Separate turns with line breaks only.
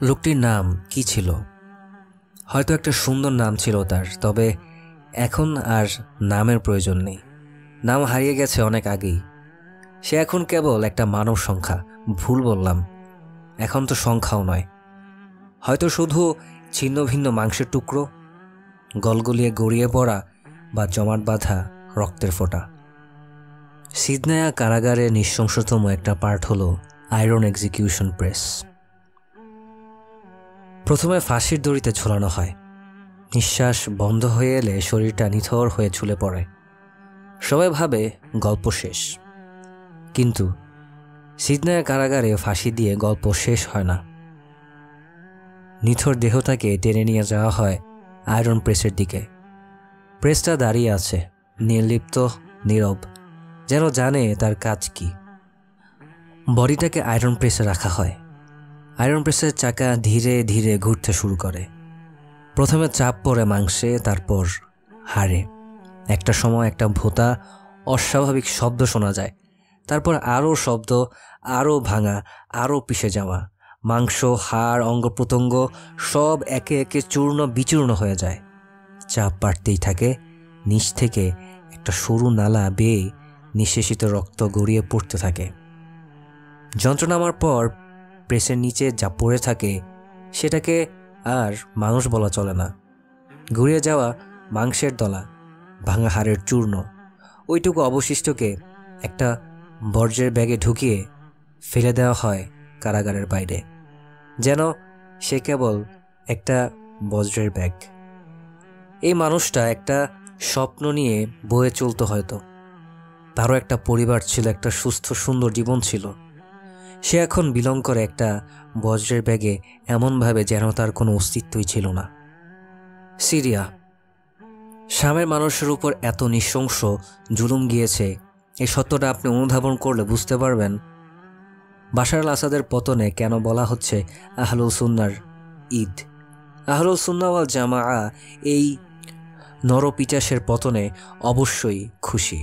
লোকটির নাম কি ছিল? হয়তো একটা সুন্দর নাম ছিল তার, তবে এখন আর নামের প্রয়োজন নেই। নাম হারিয়ে গেছে অনেক আগেই। সে এখন কেবল একটা মানব সংখ্যা। ভুল বললাম, এখন তো সংখ্যাও নয়, হয়তো শুধু ছিন্ন ভিন্ন মাংসের টুকরো, গলগলিয়ে গড়িয়ে পড়া বা জমাট বাঁধা রক্তের ফোঁটা। সিদনেয়া কারাগারে নৃশংসতম একটা পার্ট হলো আয়রন এক্সিকিউশন প্রেস। প্রথমে ফাঁসির দড়িতে ঝোলানো হয়। নিঃশ্বাস বন্ধ হয়ে এলে শরীরটা নিথর হয়ে ঝুলে পড়ে। সবাই ভাবে গল্প শেষ, কিন্তু সিদনেয়া কারাগারে ফাঁসি দিয়ে গল্প শেষ হয় না। নিথর দেহটাকে টেনে নিয়ে যাওয়া হয় আয়রন প্রেসের দিকে। প্রেসটা দাঁড়িয়ে আছে, নির্লিপ্ত, নীরব, যেন জানে তার কাজ কি। বডিটাকে আয়রন প্রেসে রাখা হয়। আয়রন প্রেসের চাকা ধীরে ধীরে ঘুরতে শুরু করে। প্রথমে চাপ পড়ে মাংসে, তারপর হাড়ে। একটা সময় একটা ভোঁতা অস্বাভাবিক শব্দ শোনা যায়, তারপর আরও শব্দ, আরও ভাঙা, আরও পিষে যাওয়া। মাংস, হাড়, অঙ্গ প্রত্যঙ্গ সব একে একে চূর্ণ বিচূর্ণ হয়ে যায়। চাপ বাড়তেই থাকে। নিচ থেকে একটা সরু নালা বেয়ে নিঃশেষিত রক্ত গড়িয়ে পড়তে থাকে। যন্ত্র নামার পর প্রেসের নিচে যা পড়ে থাকে সেটাকে আর মানুষ বলা চলে না। ঘুরিয়ে যাওয়া মাংসের দলা, ভাঙা হাড়ের চূর্ণ, ওইটুকু অবশিষ্টকে একটা বর্জ্যের ব্যাগে ঢুকিয়ে ফেলে দেওয়া হয় কারাগারের বাইরে, যেন সে কেবল একটা বজ্রের ব্যাগ। এই মানুষটা একটা স্বপ্ন নিয়ে বয়ে চলতো হয়তো। তারও একটা পরিবার ছিল, একটা সুস্থ সুন্দর জীবন ছিল। সে এখন বিলং করে একটা বজ্রের ব্যাগে, এমনভাবে যেন তার কোনো অস্তিত্বই ছিল না। সিরিয়া, শামের মানুষের উপর এত নৃশংস জুলুম গিয়েছে, এই সত্যটা আপনি অনুধাবন করলে বুঝতে পারবেন বাশার আল আসাদের পতনে কেন বলা হচ্ছে আহলুস সুন্নাহর ঈদ। আহলুস সুন্নাহ ওয়াল জামাআহ এই নরপিচাসের পতনে অবশ্যই খুশি।